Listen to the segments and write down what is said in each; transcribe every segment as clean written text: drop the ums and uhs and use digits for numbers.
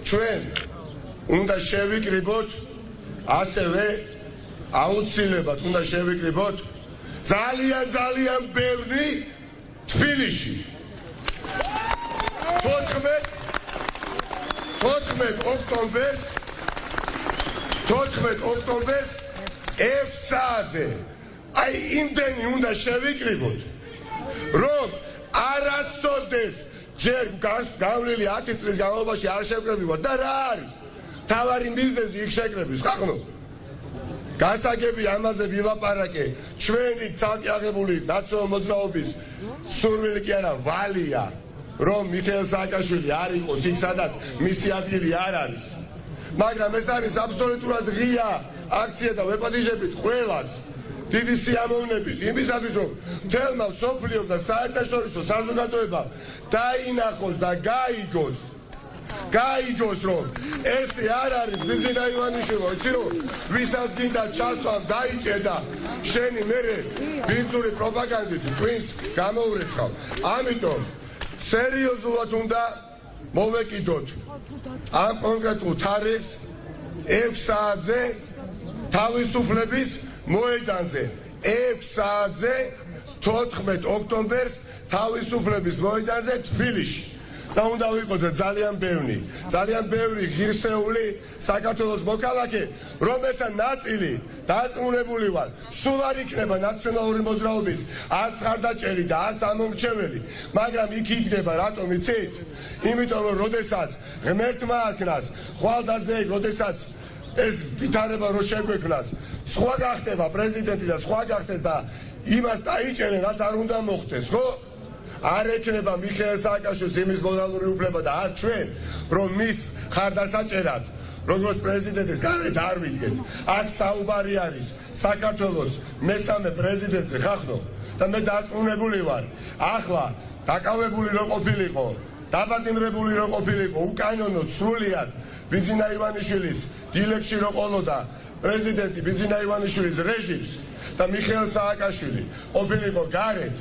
ჩვენ უნდა შევიკრიბოთ ასევე აუცილებლად უნდა შევიკრიბოთ ძალიან ბევრი თბილისში 14 ოქტომბერს 6 საათზე აი იმდენი უნდა შევიკრიბოთ რომ არასოდეს ჯერ გავლილი 10 წლის განმავლობაში არ შევკრებივარ და რა არის თავარი მიზეზი იქ შეკრების ხახნო გასაგები ამაზე ვილაპარაკე ჩვენი ცალკე აღებული ნაციონალური მოძრაობის სურვილი კი არა ვალია რომ მიხეილ სააკაშვილი არ იყოს იქ სადაც მისი ადგილი არ არის მაგრამ ეს არის აბსოლუტურად ღია აქცია და ვეპატიჟებით ყველას დიდი სიამოვნებით იმისათვის რომ მთელმა მსოფლიომ და საერთაშორისო საზოგადოებამ დაინახოს და გაიგოს რომ ესე არ არის ბიზინა ივანიშვილო იცი რომ ვისაც გინდა ჩასვამ დაიჭერდა შენი მერე ბინძური პროპაგანდით twins გამოურეცხავ ამიტომ სერიოზულად უნდა მოვეკიდოთ ამ კონკრეტულ თარიღს 6 საათზე თავისუფლების მოედანზე 6 საათზე 14 ოქტომბერს თავისუფლების მოედანზე თბილისში და უნდა ვიყოთ ძალიან ბევრი ღირსეული საქართველოს მოქალაქე რომელთა ნაწილი დარწმუნებული ვარ სულ არ იქნება ნაციონალური მოძრაობის არც ხარდაჭერი და არც ამომრჩეველი მაგრამ იქ იქნება რატომ იცით იმიტომ რომ როდესაც ღმერთმა აქნას ხვალდაზე როდესაც ეს ვითარება რო შეგვექმნას სხვა გახდება პრეზიდენტი და სხვა გახდეს და იმას დაიჭერენ რაც არ უნდა მოხდეს ხო არ ექნება მიხეილ სააკაშვილის იმის მორალური უფლება და არ ჩვენ რომ მის ხარდასაჭერად როგორც პრეზიდენტის გარეთ არ ვიდგეთ აქ საუბარი არის საქართველოს მესამე პრეზიდენტზე ხახნო და მე დარწმუნებული ვარ ახლა დაკავებული რო ყოფილიყო დაბატიმრებული რო ყოფილიყო უკანონოდ სრულიად ბიზინა ივანიშვილის დილეგში რო ყოლოდა პრეზიდენტი ბიზინა ივანიშვილის რეჟიმს და მიხეილ სააკაშვილი ყოფილიყო გარეთ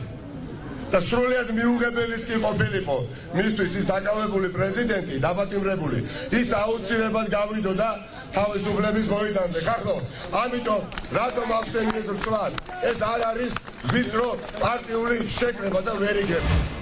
და სრულიად მიუღებელიც კი ყოფილიყო მისთვის ის დაკავებული პრეზიდენტი დაბატიმრებული ის აუცილებლად გავიდოდა თავისუფლების მოედანზე ხახნო ამიტომ რატომ ახსენე ეს რწმად ეს არ არის ვიწრო პარტიული შეკრება და ვერ იგებს